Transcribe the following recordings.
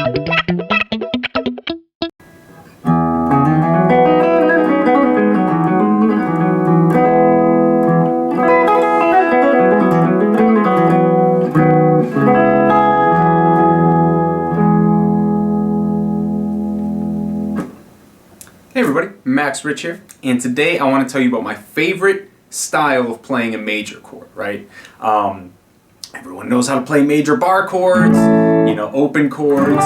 Hey everybody, Rich here, and today I want to tell you about my favorite style of playing a major chord, right? Everyone knows how to play major bar chords, you know, open chords,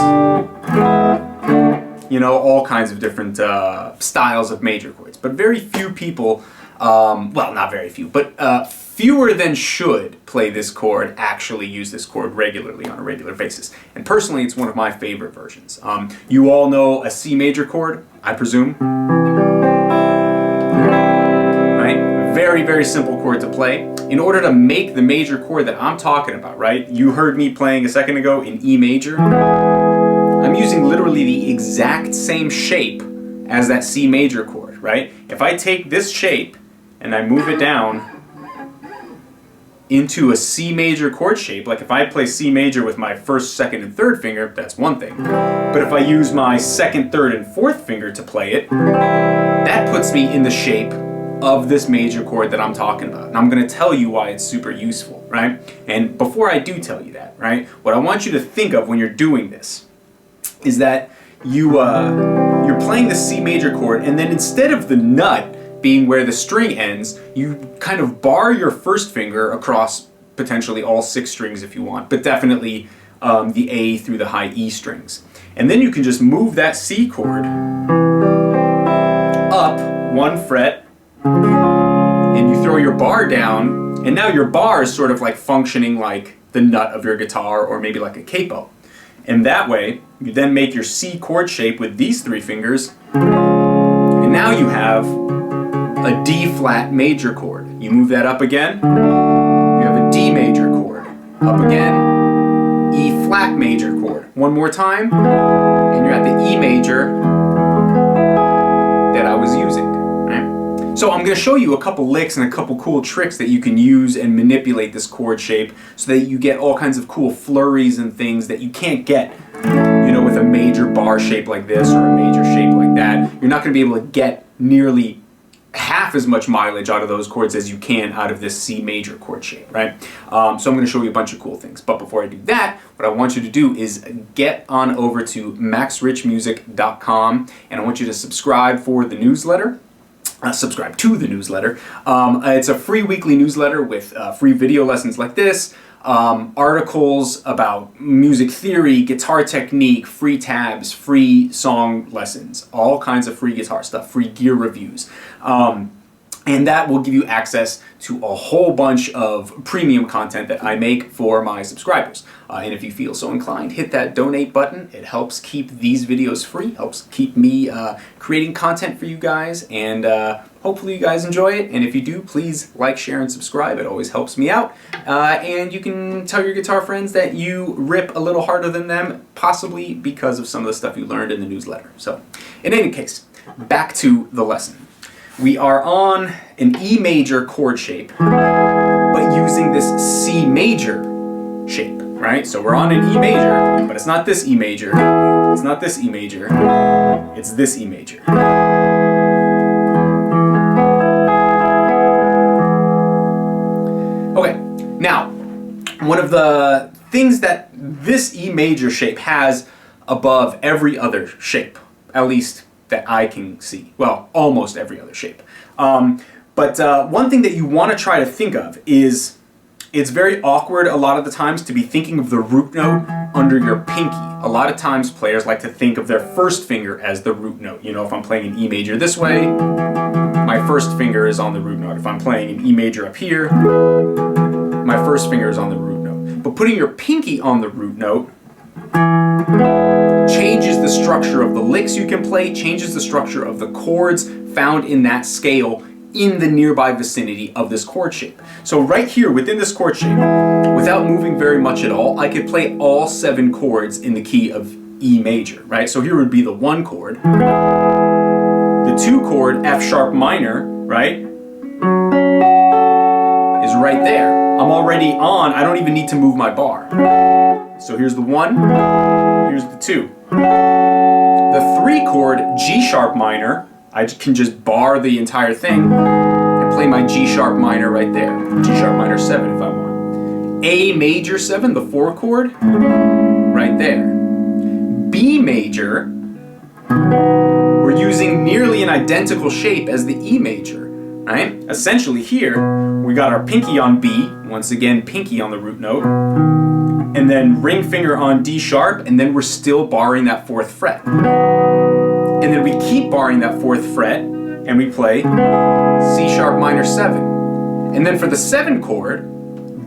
you know, all kinds of different styles of major chords. But very few people, well, not very few, but fewer than should play this chord actually use this chord regularly on a regular basis. And personally, it's one of my favorite versions. You all know a C major chord, I presume? Right? Very, very simple chord to play. In order to make the major chord that I'm talking about, right? You heard me playing a second ago in E major. I'm using literally the exact same shape as that C major chord, right? If I take this shape and I move it down into a C major chord shape, like if I play C major with my first, second, and third finger, that's one thing. But if I use my second, third, and fourth finger to play it, that puts me in the shape of this major chord that I'm talking about. And I'm going to tell you why it's super useful, right? And before I do tell you that, right, what I want you to think of when you're doing this is that you're playing the C major chord, and then instead of the nut being where the string ends, you kind of bar your first finger across potentially all 6 strings if you want, but definitely the A through the high E strings. And then you can just move that C chord up 1 fret, and you throw your bar down, and now your bar is sort of like functioning like the nut of your guitar, or maybe like a capo. And that way, you then make your C chord shape with these 3 fingers, and now you have a D flat major chord. You move that up again, you have a D major chord. Up again, E flat major chord. One more time, and you're at the E major that I was using. Right? So I'm going to show you a couple licks and a couple cool tricks that you can use and manipulate this chord shape so that you get all kinds of cool flurries and things that you can't get, you know, with a major bar shape like this or a major shape like that. You're not going to be able to get nearly half as much mileage out of those chords as you can out of this C major chord shape, right? So I'm going to show you a bunch of cool things. But before I do that, what I want you to do is get on over to maxrichmusic.com, and I want you to subscribe for the newsletter. Subscribe to the newsletter. It's a free weekly newsletter with free video lessons like this, articles about music theory, guitar technique, free tabs, free song lessons, all kinds of free guitar stuff, free gear reviews. And that will give you access to a whole bunch of premium content that I make for my subscribers. And if you feel so inclined, hit that donate button. It helps keep these videos free, helps keep me creating content for you guys, and hopefully you guys enjoy it. And if you do, please like, share, and subscribe. It always helps me out. And you can tell your guitar friends that you rip a little harder than them, possibly because of some of the stuff you learned in the newsletter. So, in any case, back to the lesson. We are on an E major chord shape, but using this C major shape, right? So we're on an E major, but it's not this E major, it's not this E major, it's this E major. Okay, now, one of the things that this E major shape has above every other shape, at least that I can see. Well, almost every other shape. But one thing that you want to try to think of is, it's very awkward a lot of the times to be thinking of the root note under your pinky. A lot of times players like to think of their first finger as the root note. You know, if I'm playing an E major this way, my first finger is on the root note. If I'm playing an E major up here, my first finger is on the root note. But putting your pinky on the root note changes the structure of the licks you can play, changes the structure of the chords found in that scale in the nearby vicinity of this chord shape. So right here within this chord shape, without moving very much at all, I could play all 7 chords in the key of E major, right? So here would be the 1 chord, the 2 chord, F sharp minor, right, is right there. I'm already on, I don't even need to move my bar. So here's the 1, here's the 2. The 3 chord G sharp minor, I can just bar the entire thing and play my G sharp minor right there. G sharp minor 7 if I want. A major 7, the 4 chord, right there. B major, we're using nearly an identical shape as the E major, right? Essentially here, we got our pinky on B, once again pinky on the root note, and then ring finger on D sharp, and then we're still barring that 4th fret. And then we keep barring that 4th fret, and we play C sharp minor 7. And then for the 7 chord,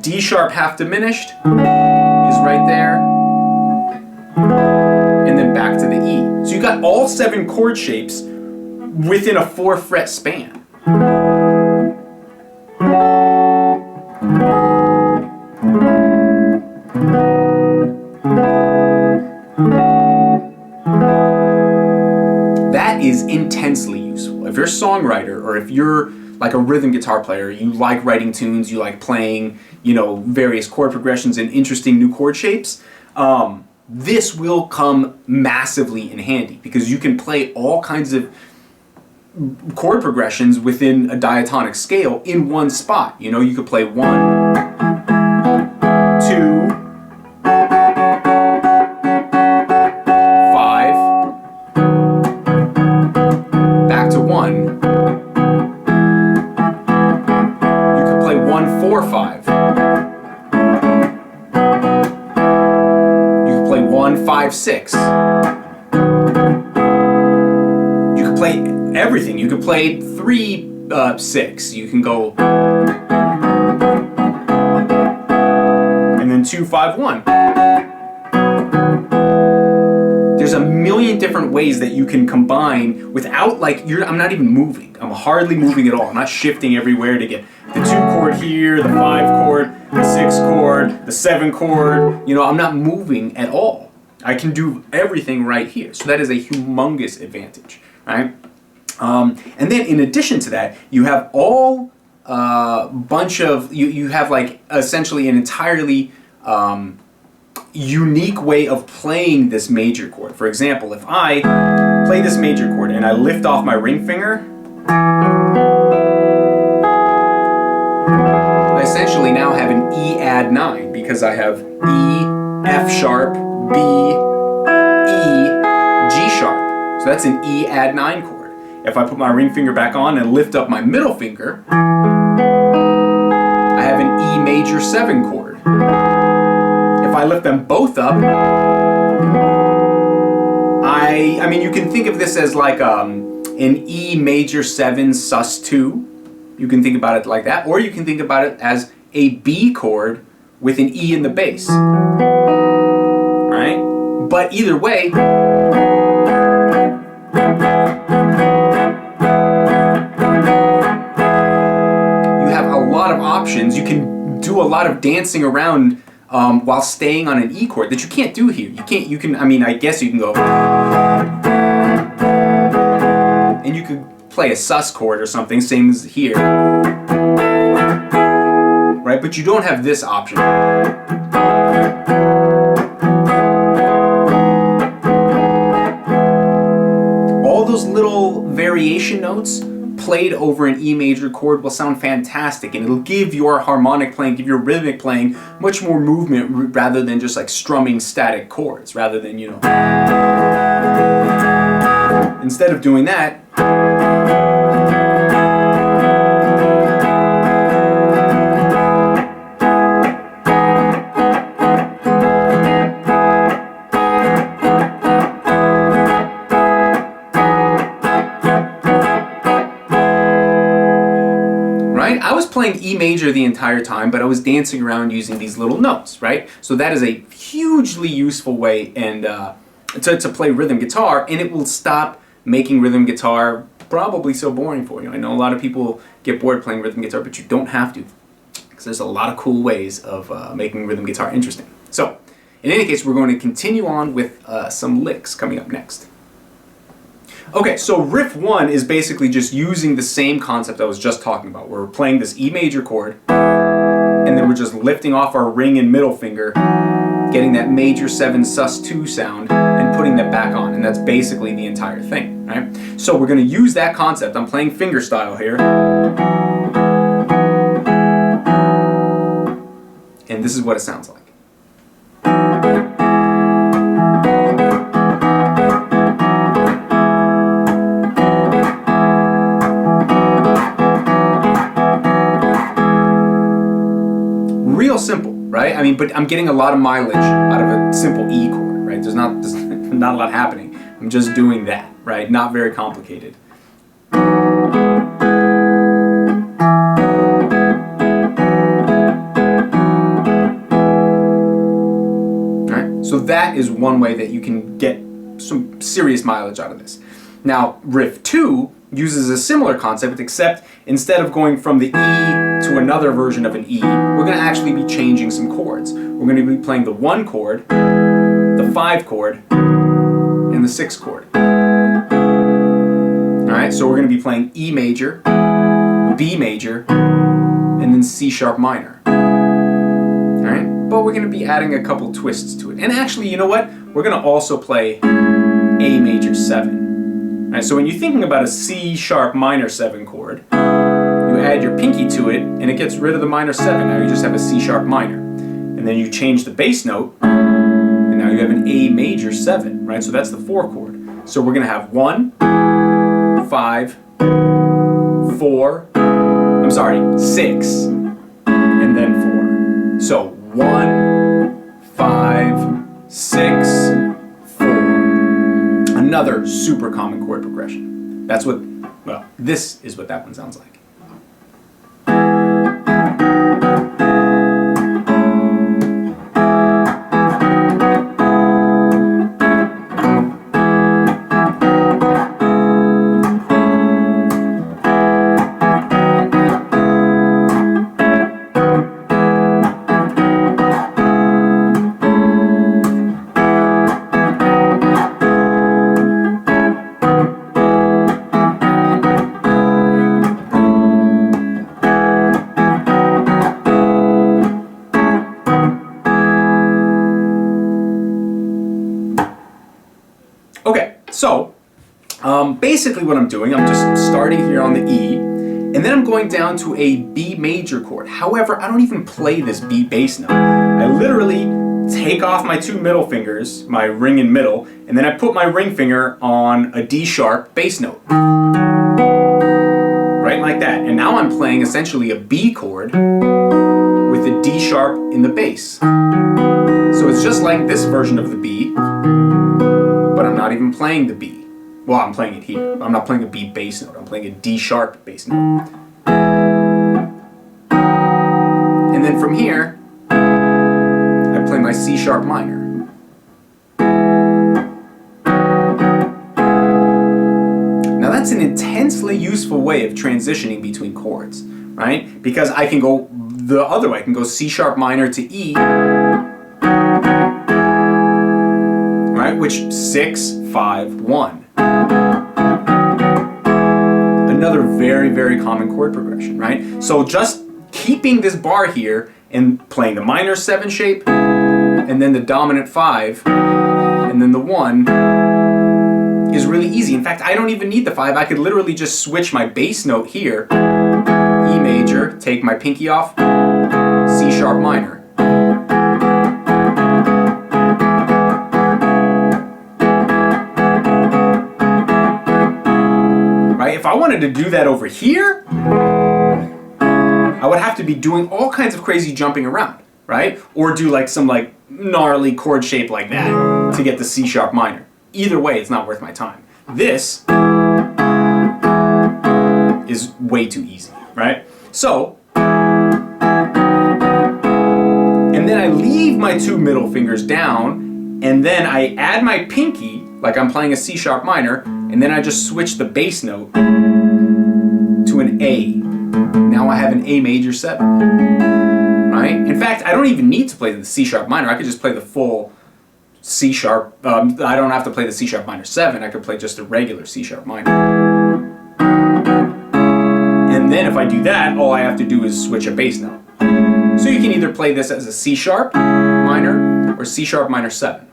D sharp half diminished is right there, and then back to the E. So you got all 7 chord shapes within a 4 fret span. That is intensely useful. If you're a songwriter, or if you're like a rhythm guitar player, you like writing tunes, you like playing, you know, various chord progressions and interesting new chord shapes, this will come massively in handy because you can play all kinds of chord progressions within a diatonic scale in one spot. You know, you could play 1, 2, back to 1. You could play 1, 4, 5. You could play 1, 5, 6. You could play everything. You could play 3, 6. You can go, and then 2, 5, 1. There's a million different ways that you can combine without, like, I'm not even moving. I'm hardly moving at all. I'm not shifting everywhere to get the 2 chord here, the 5 chord, the 6 chord, the 7 chord. You know, I'm not moving at all. I can do everything right here. So that is a humongous advantage, right? And then in addition to that, you have all bunch of, you have like essentially an entirely unique way of playing this major chord. For example, if I play this major chord and I lift off my ring finger, I essentially now have an E add 9 because I have E, F sharp, B, E, G sharp. So that's an E add 9 chord. If I put my ring finger back on and lift up my middle finger, I have an E major 7 chord. If I lift them both up, I mean, you can think of this as like an E major 7 sus 2. You can think about it like that, or you can think about it as a B chord with an E in the bass. Right? But either way, you have a lot of options. You can do a lot of dancing around while staying on an E chord that you can't do here. You can, I mean, I guess you can go, and you could play a sus chord or something, same as here, right? But you don't have this option. All those little variation notes played over an E major chord will sound fantastic, and it'll give your harmonic playing, give your rhythmic playing much more movement rather than just like strumming static chords, rather than, you know, instead of doing that, I was playing E major the entire time, but I was dancing around using these little notes, right? So that is a hugely useful way and to play rhythm guitar, and it will stop making rhythm guitar probably so boring for you. I know a lot of people get bored playing rhythm guitar, but you don't have to, because there's a lot of cool ways of making rhythm guitar interesting. So, in any case, we're going to continue on with some licks coming up next. Okay, so riff 1 is basically just using the same concept I was just talking about. We're playing this E major chord, and then we're just lifting off our ring and middle finger getting that major 7 sus2 sound and putting that back on, and that's basically the entire thing, right? So we're going to use that concept. I'm playing fingerstyle here, and this is what it sounds like. Real simple, right? I mean, but I'm getting a lot of mileage out of a simple E chord, right? There's not a lot happening. I'm just doing that, right? Not very complicated. Right? So that is one way that you can get some serious mileage out of this. Now, Riff 2 uses a similar concept, except instead of going from the E to another version of an E, we're going to actually be changing some chords. We're going to be playing the 1 chord, the 5 chord, and the 6 chord. Alright, so we're going to be playing E major, B major, and then C sharp minor. Alright, but we're going to be adding a couple twists to it. And actually, you know what? We're going to also play A major 7. Right, so when you're thinking about a C sharp minor 7 chord, you add your pinky to it and it gets rid of the minor 7. Now you just have a C sharp minor. And then you change the bass note and now you have an A major 7, right? So that's the 4 chord. So we're going to have 1, 5, 4, 6, and then 4. So 1, 5, 6, another super common chord progression. That's what, well, this is what that one sounds like. Okay, so basically what I'm doing, I'm just starting here on the E, and then I'm going down to a B major chord. However, I don't even play this B bass note. I literally take off my 2 middle fingers, my ring and middle, and then I put my ring finger on a D sharp bass note. Right, like that. And now I'm playing essentially a B chord with a D sharp in the bass. So it's just like this version of the B, but I'm not even playing the B. Well, I'm playing it here. I'm not playing a B bass note. I'm playing a D sharp bass note. And then from here, I play my C sharp minor. Now that's an intensely useful way of transitioning between chords, right? Because I can go the other way. I can go C sharp minor to E, right? Which 6, 5, 1. Another very, very common chord progression, right? So just keeping this bar here and playing the minor 7 shape, and then the dominant 5, and then the 1 is really easy. In fact, I don't even need the 5. I could literally just switch my bass note here, E major, take my pinky off, C sharp minor. If I wanted to do that over here, I would have to be doing all kinds of crazy jumping around, right? Or do like some like gnarly chord shape like that to get the C sharp minor. Either way, it's not worth my time. This is way too easy, right? So, and then I leave my 2 middle fingers down, and then I add my pinky, like I'm playing a C sharp minor, and then I just switch the bass note to an A. Now I have an A major 7, right? In fact, I don't even need to play the C sharp minor. I could just play the full C sharp. I don't have to play the C sharp minor 7. I could play just a regular C sharp minor. And then if I do that, all I have to do is switch a bass note. So you can either play this as a C sharp minor, or C sharp minor 7.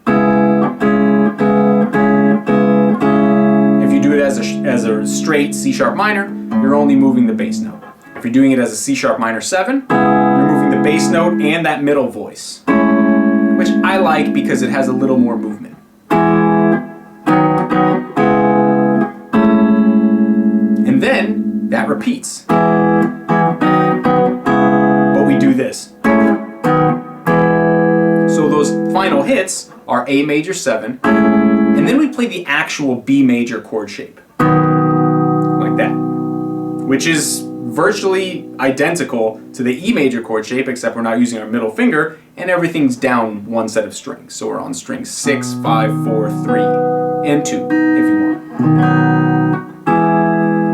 If you do it as a straight C sharp minor, you're only moving the bass note. If you're doing it as a C sharp minor 7, you're moving the bass note and that middle voice, which I like because it has a little more movement. And then that repeats. But we do this. So those final hits are A major 7, and then we play the actual B major chord shape. Like that. Which is virtually identical to the E major chord shape, except we're not using our middle finger, and everything's down one set of strings. So we're on strings 6, 5, 4, 3, and 2, if you want.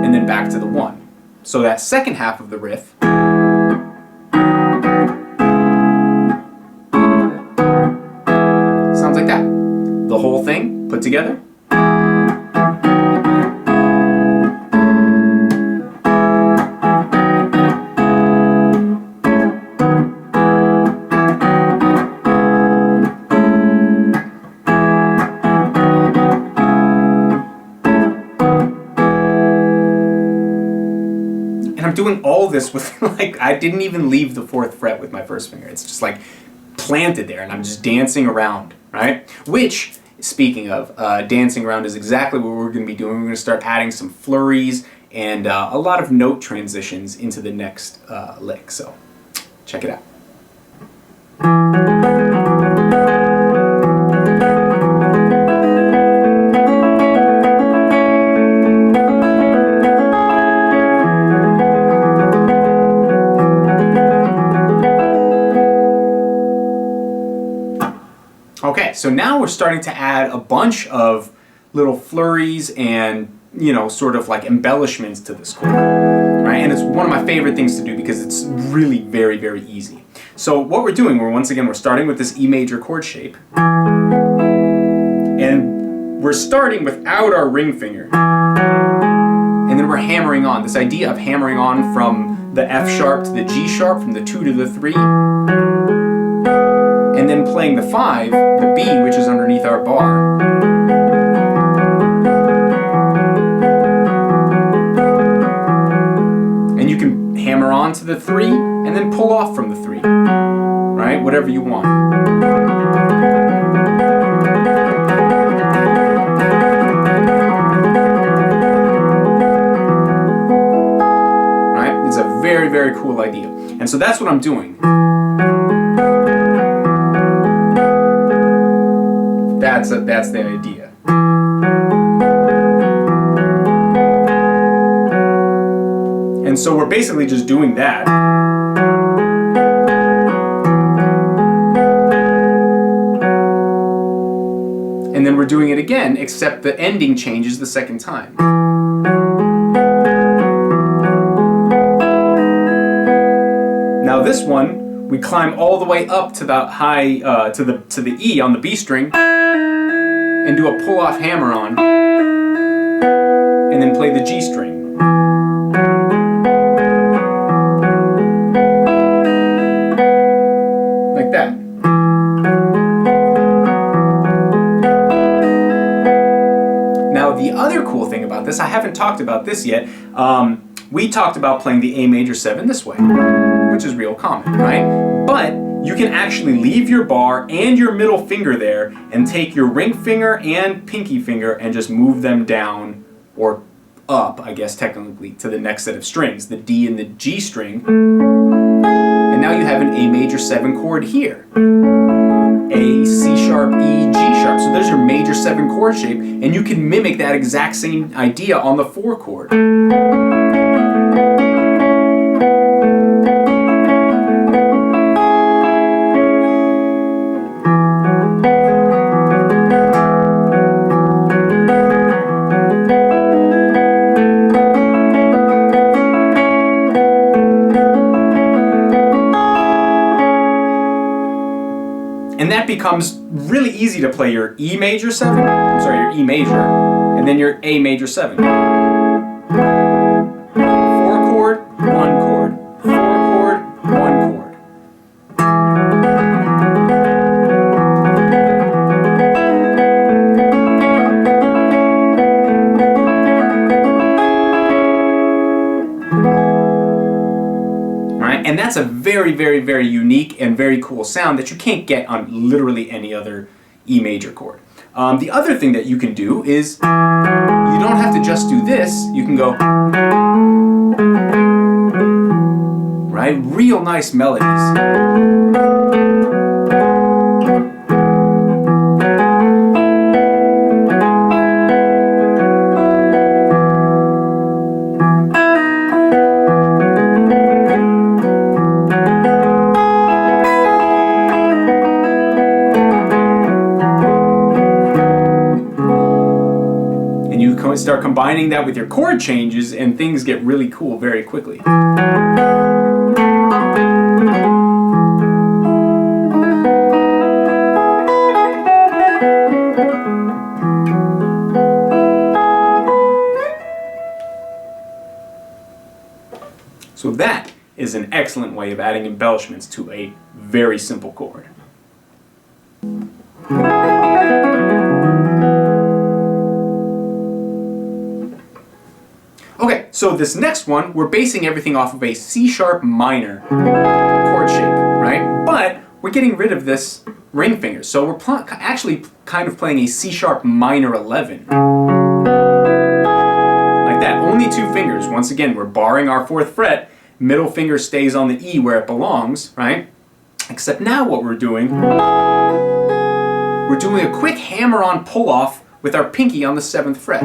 And then back to the 1. So that second half of the riff sounds like that. The whole thing put together. I'm doing all this with, like, I didn't even leave the 4th fret with my first finger. It's just like planted there and I'm just dancing around, right? Which, speaking of, dancing around is exactly what we're going to be doing. We're going to start adding some flurries and a lot of note transitions into the next lick. So, check it out. Okay, so now we're starting to add a bunch of little flurries and, you know, sort of like embellishments to this chord, right? And it's one of my favorite things to do because it's really very, very easy. So what we're doing, we're starting with this E major chord shape, and we're starting without our ring finger, and then we're hammering on. This idea of hammering on from the F sharp to the G sharp, from the 2 to the 3, and then playing the 5, the B, which is underneath our bar. And you can hammer on to the 3 and then pull off from the 3, right? Whatever you want. Right? It's a very, very cool idea. And so that's what I'm doing. That's the idea. And so we're basically just doing that. And then we're doing it again, except the ending changes the second time. Now this one, we climb all the way up to the high, to the E on the B string, and do a pull-off hammer on, and then play the G string. Like that. Now the other cool thing about this, I haven't talked about this yet, we talked about playing the A major 7 this way, which is real common, right? But you can actually leave your bar and your middle finger there and take your ring finger and pinky finger and just move them down, or up, I guess technically, to the next set of strings, the D and the G string. And now you have an A major 7 chord here. A, C sharp, E, G sharp. So there's your major 7 chord shape, and you can mimic that exact same idea on the 4 chord. And that becomes really easy to play your E major 7, your E major, and then your A major 7. 4 chord, 1 chord, 4 chord, 1 chord. very, very, very unique and very cool sound that you can't get on literally any other E major chord. The other thing that you can do is, you don't have to just do this, you can go, right? Real nice melodies. Start combining that with your chord changes and things get really cool very quickly. So that is an excellent way of adding embellishments to a very simple chord. Okay, so this next one, we're basing everything off of a C-sharp minor chord shape, right? But we're getting rid of this ring finger, so we're actually kind of playing a C-sharp minor 11. Like that, only 2 fingers. Once again, we're barring our 4th fret, middle finger stays on the E where it belongs, right? Except now what we're doing a quick hammer-on pull-off with our pinky on the 7th fret.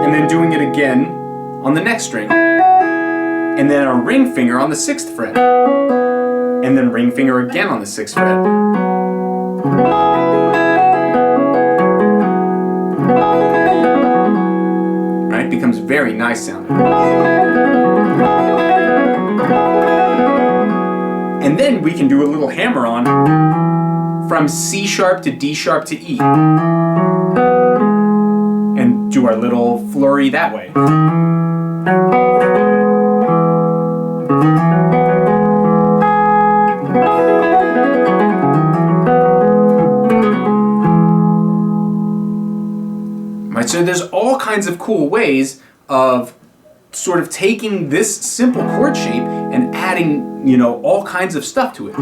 And then doing it again on the next string, and then a ring finger on the 6th fret, and then ring finger again on the 6th fret. Right? It becomes very nice sounding. And then we can do a little hammer on from C sharp to D sharp to E. And do our little flurry that way. Right, so there's all kinds of cool ways of sort of taking this simple chord shape and adding, you know, all kinds of stuff to it.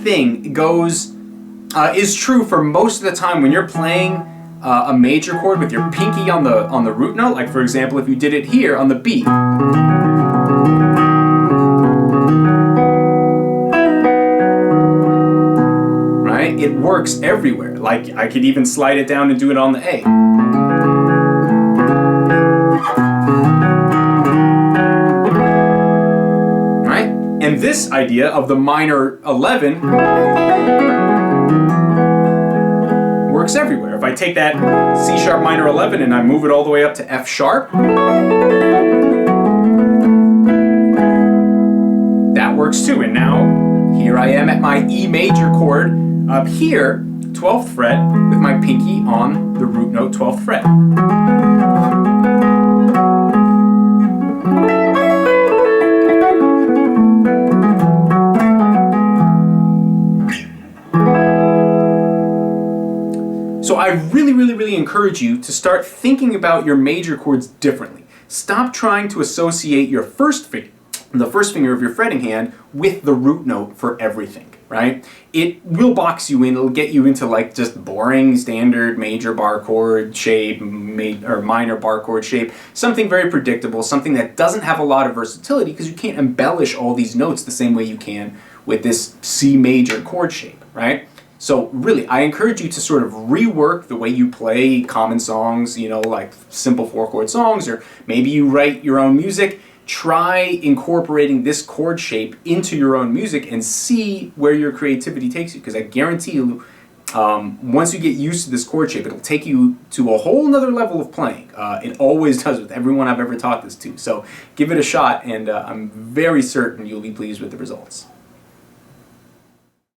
Thing goes is true for most of the time when you're playing a major chord with your pinky on the root note. Like for example, if you did it here on the B, right? It works everywhere. Like I could even slide it down and do it on the A. And this idea of the minor 11 works everywhere. If I take that C sharp minor 11 and I move it all the way up to F sharp, that works too. And now here I am at my E major chord up here, 12th fret, with my pinky on the root note 12th fret. So I really encourage you to start thinking about your major chords differently. Stop trying to associate your the first finger of your fretting hand with the root note for everything, right? It will box you in, it'll get you into like just boring standard major bar chord shape, or minor bar chord shape, something very predictable, something that doesn't have a lot of versatility because you can't embellish all these notes the same way you can with this C major chord shape, right? So really, I encourage you to sort of rework the way you play common songs, you know, like simple 4-chord songs, or maybe you write your own music. Try incorporating this chord shape into your own music and see where your creativity takes you, because I guarantee you, once you get used to this chord shape, it'll take you to a whole nother level of playing. It always does with everyone I've ever taught this to. So give it a shot, and I'm very certain you'll be pleased with the results.